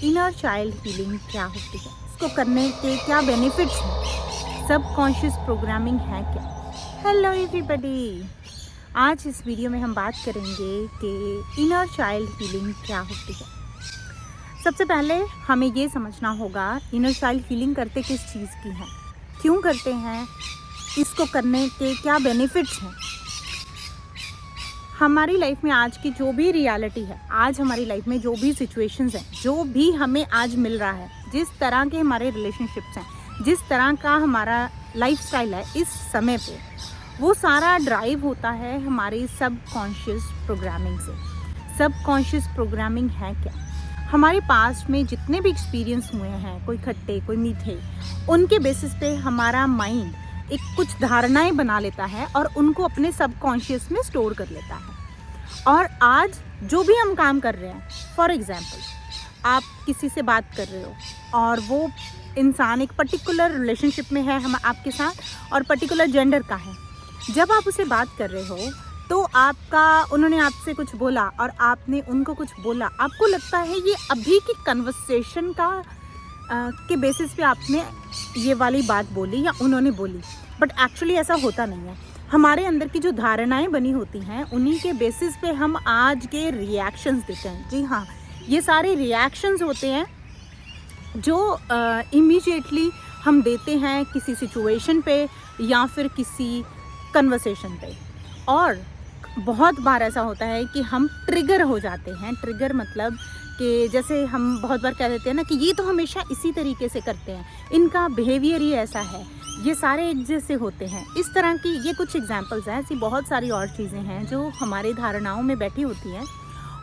Inner child healing क्या होती है, इसको करने के क्या बेनिफिट्स हैं, सबकॉन्शियस प्रोग्रामिंग है क्या। हेलो एवरीबॉडी, आज इस वीडियो में हम बात करेंगे कि इनर चाइल्ड हीलिंग क्या होती है। सबसे पहले हमें ये समझना होगा इनर चाइल्ड हीलिंग करते किस चीज़ की है, क्यों करते हैं, इसको करने के क्या बेनिफिट्स हैं। हमारी लाइफ में आज की जो भी रियलिटी है, आज हमारी लाइफ में जो भी सिचुएशंस हैं, जो भी हमें आज मिल रहा है, जिस तरह के हमारे रिलेशनशिप्स हैं, जिस तरह का हमारा लाइफस्टाइल है इस समय पे, वो सारा ड्राइव होता है हमारी सबकॉन्शियस प्रोग्रामिंग से। सबकॉन्शियस प्रोग्रामिंग है क्या? हमारे पास्ट में जितने भी एक्सपीरियंस हुए हैं, कोई खट्टे कोई मीठे, उनके बेसिस पे हमारा माइंड एक कुछ धारणाएं बना लेता है और उनको अपने सबकॉन्शियस में स्टोर कर लेता है। और आज जो भी हम काम कर रहे हैं, फॉर एग्जांपल आप किसी से बात कर रहे हो और वो इंसान एक पर्टिकुलर रिलेशनशिप में है हम आपके साथ और पर्टिकुलर जेंडर का है। जब आप उसे बात कर रहे हो तो उन्होंने आपसे कुछ बोला और आपने उनको कुछ बोला, आपको लगता है ये अभी की कन्वर्सेशन के बेसिस पे आपने ये वाली बात बोली या उन्होंने बोली, बट एक्चुअली ऐसा होता नहीं है। हमारे अंदर की जो धारणाएं बनी होती हैं उन्हीं के बेसिस पे हम आज के रिएक्शंस देते हैं। जी हाँ, ये सारे रिएक्शंस होते हैं जो इमीडिएटली हम देते हैं किसी सिचुएशन पे या फिर किसी कन्वर्सेशन पे। और बहुत बार ऐसा होता है कि हम ट्रिगर हो जाते हैं। ट्रिगर मतलब कि जैसे हम बहुत बार कह देते हैं ना कि ये तो हमेशा इसी तरीके से करते हैं, इनका बिहेवियर ही ऐसा है, ये सारे एक जैसे होते हैं। इस तरह की ये कुछ एग्जांपल्स हैं। ऐसी बहुत सारी और चीज़ें हैं जो हमारी धारणाओं में बैठी होती हैं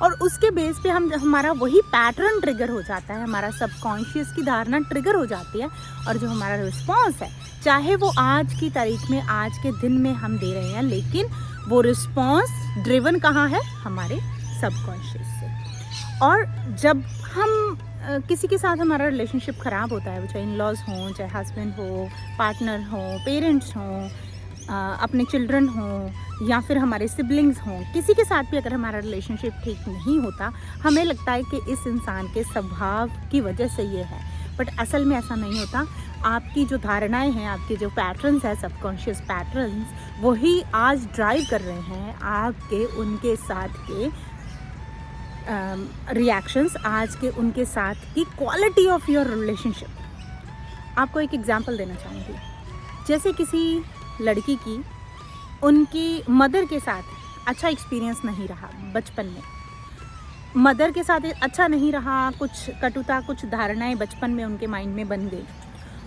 और उसके बेस पे हमारा वही पैटर्न ट्रिगर हो जाता है, हमारा सबकॉन्शियस की धारणा ट्रिगर हो जाती है। और जो हमारा रिस्पॉन्स है, चाहे वो आज की तारीख में, आज के दिन में हम दे रहे हैं, लेकिन वो रिस्पॉन्स ड्रिवन कहाँ है? हमारे सबकॉन्शियस से। और जब हम किसी के साथ हमारा रिलेशनशिप ख़राब होता है, वो चाहे इन लॉज हों, चाहे हस्बैंड हो, पार्टनर हो, पेरेंट्स हों, अपने चिल्ड्रन हों या फिर हमारे सिबलिंग्स हों, किसी के साथ भी अगर हमारा रिलेशनशिप ठीक नहीं होता, हमें लगता है कि इस इंसान के स्वभाव की वजह से ये है, बट असल में ऐसा नहीं होता। आपकी जो धारणाएं हैं, आपके जो पैटर्न्स हैं, सबकॉन्शियस पैटर्न्स, वही आज ड्राइव कर रहे हैं आपके उनके साथ के रिएक्शंस, आज के उनके साथ की क्वालिटी ऑफ योर रिलेशनशिप। आपको एक एग्जांपल देना चाहूँगी। जैसे किसी लड़की की उनकी मदर के साथ अच्छा एक्सपीरियंस नहीं रहा बचपन में, मदर के साथ अच्छा नहीं रहा, कुछ कटुता, कुछ धारणाएं बचपन में उनके माइंड में बन गई।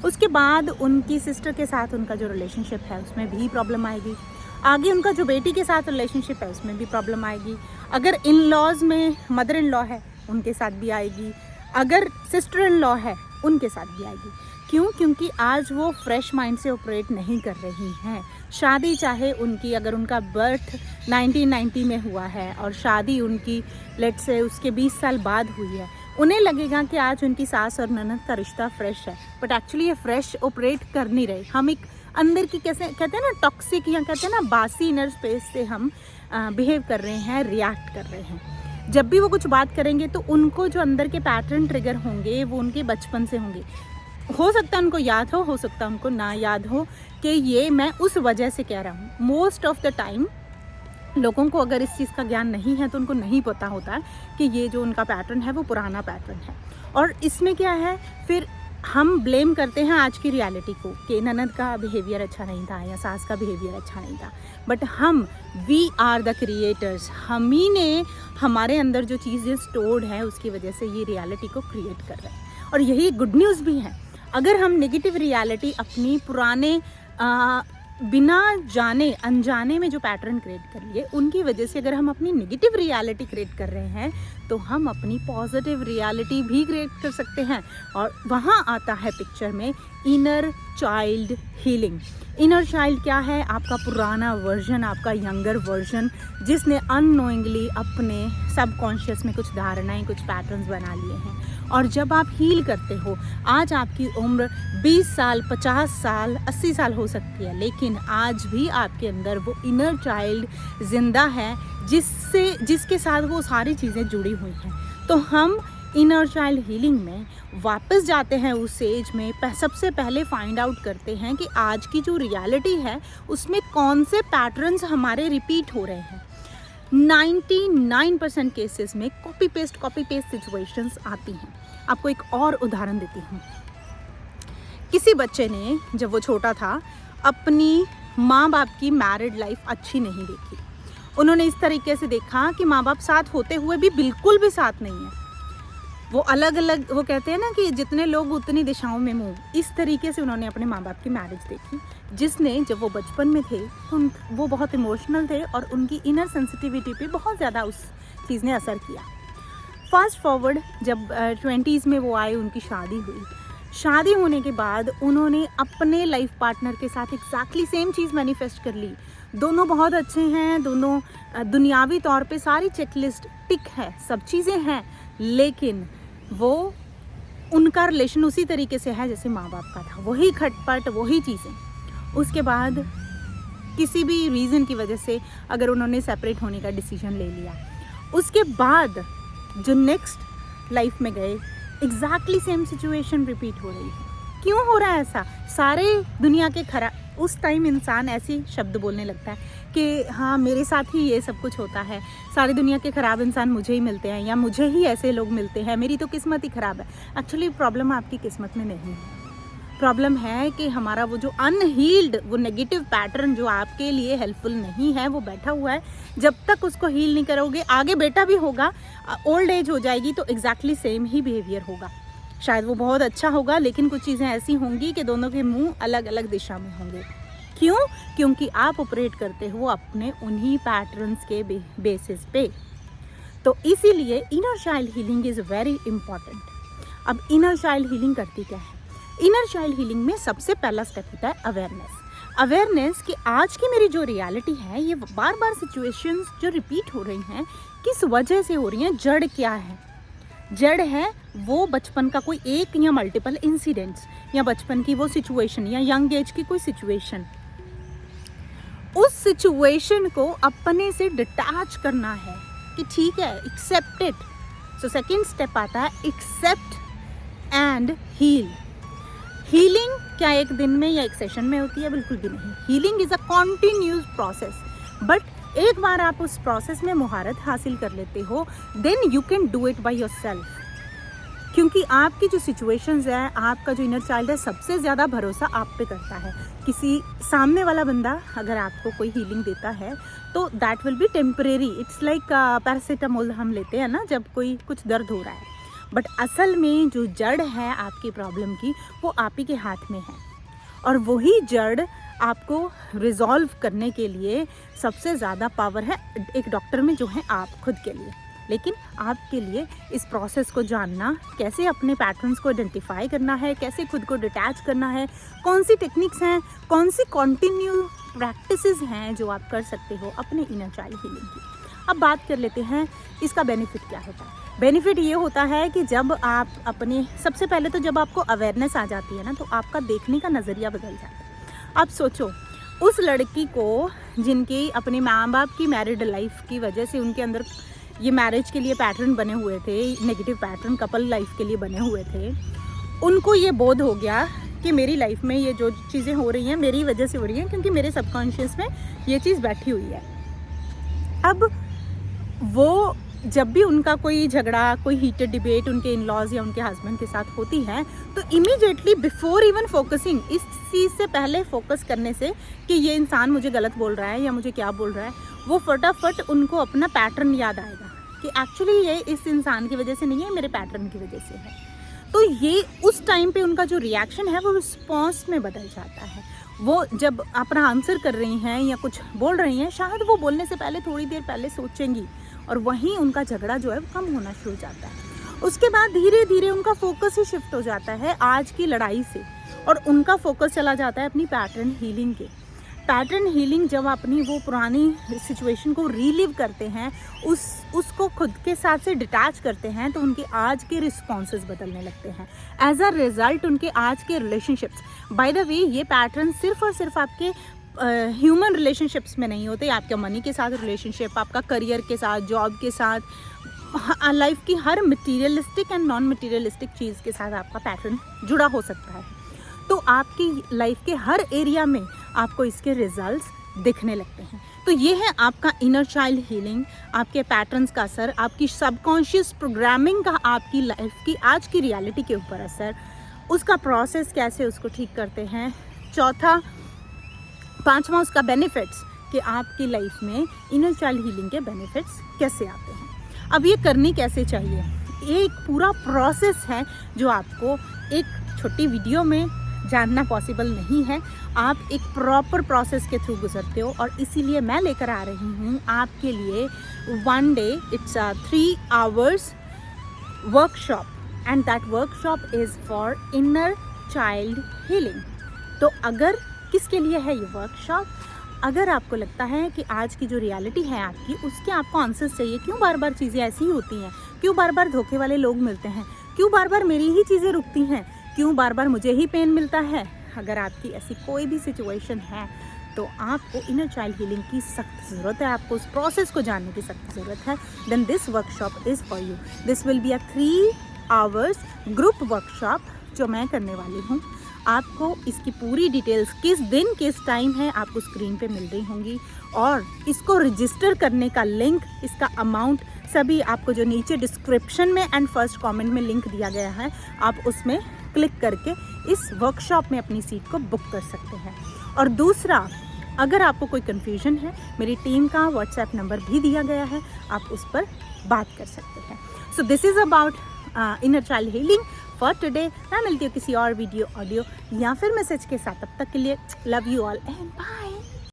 उसके बाद उनकी सिस्टर के साथ उनका जो रिलेशनशिप है उसमें भी प्रॉब्लम आएगी। आगे उनका जो बेटी के साथ रिलेशनशिप है उसमें भी प्रॉब्लम आएगी। अगर इन लॉज में मदर इन लॉ है उनके साथ भी आएगी, अगर सिस्टर इन लॉ है उनके साथ भी आएगी। क्यों? क्योंकि आज वो फ्रेश माइंड से ऑपरेट नहीं कर रही हैं। शादी चाहे उनकी, अगर उनका बर्थ 1990 में हुआ है और शादी उनकी लेट्स से उसके 20 साल बाद हुई है, उन्हें लगेगा कि आज उनकी सास और ननद का रिश्ता फ्रेश है, बट एक्चुअली ये फ्रेश ऑपरेट कर नहीं रहे। हम एक अंदर की कैसे कहते हैं ना, टॉक्सिक या कहते हैं ना बासी इनर स्पेस से हम बिहेव कर रहे हैं, रिएक्ट कर रहे हैं। जब भी वो कुछ बात करेंगे तो उनको जो अंदर के पैटर्न ट्रिगर होंगे वो उनके बचपन से होंगे। हो सकता है उनको याद हो सकता है उनको ना याद हो कि ये मैं उस वजह से कह रहा हूँ। मोस्ट ऑफ द टाइम लोगों को अगर इस चीज़ का ज्ञान नहीं है तो उनको नहीं पता होता कि ये जो उनका पैटर्न है वो पुराना पैटर्न है। और इसमें क्या है, फिर हम ब्लेम करते हैं आज की रियलिटी को कि ननद का बिहेवियर अच्छा नहीं था या सास का बिहेवियर अच्छा नहीं था, but we are the creators. हम ही ने हमारे अंदर जो चीज़ें स्टोर्ड हैं उसकी वजह से ये रियलिटी को क्रिएट कर रहे हैं। और यही गुड न्यूज़ भी है। अगर हम नेगेटिव रियलिटी अपनी पुराने बिना जाने अनजाने में जो पैटर्न क्रिएट कर लिए उनकी वजह से अगर हम अपनी नेगेटिव रियलिटी क्रिएट कर रहे हैं तो हम अपनी पॉजिटिव रियलिटी भी क्रिएट कर सकते हैं। और वहाँ आता है पिक्चर में inner child healing. Inner child क्या है? आपका पुराना वर्जन, आपका यंगर वर्जन, जिसने अननोइंगली अपने सबकॉन्शियस में कुछ धारणाएं, कुछ पैटर्न्स बना लिए हैं। और जब आप हील करते हो, आज आपकी उम्र 20 साल, 50 साल, 80 साल हो सकती है, लेकिन आज भी आपके अंदर वो इनर चाइल्ड जिंदा है जिसके साथ वो सारी चीज़ें जुड़ी हुई हैं। तो हम इनर चाइल्ड हीलिंग में वापस जाते हैं उस एज में, सबसे पहले फाइंड आउट करते हैं कि आज की जो रियलिटी है उसमें कौन से पैटर्न्स हमारे रिपीट हो रहे हैं। 99% केसेस में कॉपी पेस्ट सिचुएशंस आती हैं। आपको एक और उदाहरण देती हूँ। किसी बच्चे ने जब वो छोटा था अपनी माँ बाप की मैरिड लाइफ अच्छी नहीं देखी। उन्होंने इस तरीके से देखा कि माँ बाप साथ होते हुए भी बिल्कुल भी साथ नहीं है, वो अलग अलग, वो कहते हैं ना कि जितने लोग उतनी दिशाओं में मुँह, इस तरीके से उन्होंने अपने माँ बाप की मैरिज देखी, जिसने जब वो बचपन में थे वो बहुत इमोशनल थे और उनकी इनर सेंसिटिविटी पे बहुत ज़्यादा उस चीज़ ने असर किया। फास्ट फॉरवर्ड जब 20s में वो आए, उनकी शादी हुई। शादी होने के बाद उन्होंने अपने लाइफ पार्टनर के साथ एग्जैक्टली सेम चीज़ मैनिफेस्ट कर ली। दोनों बहुत अच्छे हैं, दोनों दुनियावी तौर पे सारी चेकलिस्ट टिक है, सब चीज़ें हैं, लेकिन वो उनका रिलेशन उसी तरीके से है जैसे माँ बाप का था, वही खटपट, वही चीज़ें। उसके बाद किसी भी रीज़न की वजह से अगर उन्होंने सेपरेट होने का डिसीजन ले लिया, उसके बाद जो नेक्स्ट लाइफ में गए एग्जैक्टली सेम सिचुएशन रिपीट हो रही है। क्यों हो रहा है ऐसा? सारे दुनिया के खराब, उस टाइम इंसान ऐसे शब्द बोलने लगता है कि हाँ मेरे साथ ही ये सब कुछ होता है, सारी दुनिया के ख़राब इंसान मुझे ही मिलते हैं या मुझे ही ऐसे लोग मिलते हैं, मेरी तो किस्मत ही ख़राब है। एक्चुअली प्रॉब्लम आपकी किस्मत में नहीं है। प्रॉब्लम है कि हमारा वो जो अनहील्ड, वो नेगेटिव पैटर्न जो आपके लिए हेल्पफुल नहीं है, वो बैठा हुआ है। जब तक उसको हील नहीं करोगे, आगे बेटा भी होगा, ओल्ड एज हो जाएगी तो एग्जैक्टली सेम ही बिहेवियर होगा। शायद वो बहुत अच्छा होगा, लेकिन कुछ चीज़ें ऐसी होंगी कि दोनों के मुंह अलग अलग दिशा में होंगे। क्यों? क्योंकि आप ऑपरेट करते हो अपने उन्हीं पैटर्न्स के बेसिस पे। तो इसीलिए inner child healing is very important. अब इनर चाइल्ड हीलिंग करती क्या है? इनर चाइल्ड हीलिंग में सबसे पहला स्टेप होता है अवेयरनेस कि आज की मेरी जो रियलिटी है, ये बार बार सिचुएशंस जो रिपीट हो रही हैं किस वजह से हो रही हैं, जड़ क्या है। जड़ है वो बचपन का कोई एक या मल्टीपल इंसिडेंट्स, या बचपन की वो सिचुएशन, या यंग एज की कोई सिचुएशन। उस सिचुएशन को अपने से डिटैच करना है कि ठीक है, accept it. So second step आता है एक्सेप्ट एंड हील। हीलिंग क्या एक दिन में या एक सेशन में होती है? बिल्कुल भी नहीं। Healing is a continuous process, but एक बार आप उस प्रोसेस में महारत हासिल कर लेते हो, then you can do it by yourself. क्योंकि आपकी जो सिचुएशंस है, आपका जो इनर चाइल्ड है, सबसे ज़्यादा भरोसा आप पे करता है। किसी सामने वाला बंदा अगर आपको कोई हीलिंग देता है तो that will be temporary. It's like paracetamol हम लेते हैं ना जब कोई कुछ दर्द हो रहा है, बट असल में जो जड़ है आपकी प्रॉब्लम की, वो आप ही के हाथ में है। और वही जड़ आपको रिजॉल्व करने के लिए सबसे ज़्यादा पावर है एक डॉक्टर में, जो है आप खुद के लिए। लेकिन आपके लिए इस प्रोसेस को जानना, कैसे अपने पैटर्न्स को आइडेंटिफाई करना है, कैसे खुद को डिटैच करना है, कौन सी टेक्निक्स हैं, कौन सी कॉन्टिन्यू प्रैक्टिसेस हैं जो आप कर सकते हो अपने इनर चाइल्ड हीलिंग की। अब बात कर लेते हैं इसका बेनिफिट क्या होता है। बेनिफिट ये होता है कि जब आप अपने, सबसे पहले तो जब आपको अवेयरनेस आ जाती है ना, तो आपका देखने का नज़रिया बदल जाता है। आप सोचो उस लड़की को जिनकी अपने माँ बाप की मैरिड लाइफ की वजह से उनके अंदर ये मैरिज के लिए पैटर्न बने हुए थे, नेगेटिव पैटर्न कपल लाइफ के लिए बने हुए थे, उनको ये बोध हो गया कि मेरी लाइफ में ये जो चीज़ें हो रही हैं मेरी वजह से हो रही हैं, क्योंकि मेरे सबकॉन्शियस में ये चीज़ बैठी हुई है। अब वो जब भी उनका कोई झगड़ा, कोई हीटेड डिबेट उनके इन लॉज या उनके हस्बैंड के साथ होती है, तो इमीडिएटली बिफोर इवन फोकसिंग, इस चीज़ से पहले फोकस करने से कि ये इंसान मुझे गलत बोल रहा है या मुझे क्या बोल रहा है, वो फटाफट उनको अपना पैटर्न याद आएगा कि एक्चुअली ये इस इंसान की वजह से नहीं है, मेरे पैटर्न की वजह से है। तो ये उस टाइम पे उनका जो रिएक्शन है वो रिस्पॉन्स में बदल जाता है। वो जब अपना आंसर कर रही हैं या कुछ बोल रही हैं, शायद वो बोलने से पहले थोड़ी देर पहले सोचेंगी, और वहीं उनका झगड़ा जो है वो कम होना शुरू हो जाता है। उसके बाद धीरे धीरे उनका फोकस ही शिफ्ट हो जाता है आज की लड़ाई से, और उनका फोकस चला जाता है अपनी पैटर्न हीलिंग के। पैटर्न हीलिंग जब अपनी वो पुरानी सिचुएशन को रीलिव करते हैं, उसको खुद के साथ से डिटैच करते हैं, तो उनके आज के रिस्पॉन्सेज बदलने लगते हैं। एज अ रिजल्ट उनके आज के रिलेशनशिप्स, बाय द वे ये पैटर्न सिर्फ और सिर्फ आपके ह्यूमन रिलेशनशिप्स में नहीं होते, आपके मनी के साथ रिलेशनशिप, आपका करियर के साथ, जॉब के साथ, लाइफ की हर मटेरियलिस्टिक एंड नॉन मटेरियलिस्टिक चीज़ के साथ आपका पैटर्न जुड़ा हो सकता है। तो आपकी लाइफ के हर एरिया में आपको इसके रिजल्ट्स दिखने लगते हैं। तो ये है आपका इनर चाइल्ड हीलिंग, आपके पैटर्न्स का असर, आपकी सबकॉन्शियस प्रोग्रामिंग का आपकी लाइफ की आज की रियलिटी के ऊपर असर, उसका प्रोसेस कैसे उसको ठीक करते हैं। चौथा, पांचवा उसका बेनिफिट्स कि आपकी लाइफ में इनर चाइल्ड हीलिंग के बेनिफिट्स कैसे आते हैं। अब ये करनी कैसे चाहिए, ये एक पूरा प्रोसेस है जो आपको एक छोटी वीडियो में जानना पॉसिबल नहीं है। आप एक प्रॉपर प्रोसेस के थ्रू गुजरते हो और इसीलिए मैं लेकर आ रही हूँ आपके लिए 1 day, it's 3 hours workshop and that workshop is for inner child healing. तो अगर किसके लिए है ये वर्कशॉप, अगर आपको लगता है कि आज की जो रियलिटी है आपकी उसके आपको आंसर्स चाहिए, क्यों बार बार चीज़ें ऐसी ही होती हैं, क्यों बार बार धोखे वाले लोग मिलते हैं, क्यों बार बार मेरी ही चीज़ें रुकती हैं, क्यों बार बार मुझे ही पेन मिलता है, अगर आपकी ऐसी कोई भी सिचुएशन है तो आपको इनर चाइल्ड हीलिंग की सख्त ज़रूरत है, आपको उस प्रोसेस को जानने की सख्त ज़रूरत है, then this workshop is for you. This will be a 3 hours group workshop जो मैं करने वाली हूँ। आपको इसकी पूरी डिटेल्स किस दिन किस टाइम है आपको स्क्रीन पे मिल रही होंगी, और इसको रजिस्टर करने का लिंक, इसका अमाउंट सभी आपको जो नीचे डिस्क्रिप्शन में एंड फर्स्ट कमेंट में लिंक दिया गया है, आप उसमें क्लिक करके इस वर्कशॉप में अपनी सीट को बुक कर सकते हैं। और दूसरा, अगर आपको कोई कन्फ्यूजन है, मेरी टीम का व्हाट्सएप नंबर भी दिया गया है, आप उस पर बात कर सकते हैं। So this is about inner child healing for today. मैं मिलती हूँ किसी और वीडियो, ऑडियो या फिर मैसेज के साथ। तब तक के लिए love you all and bye.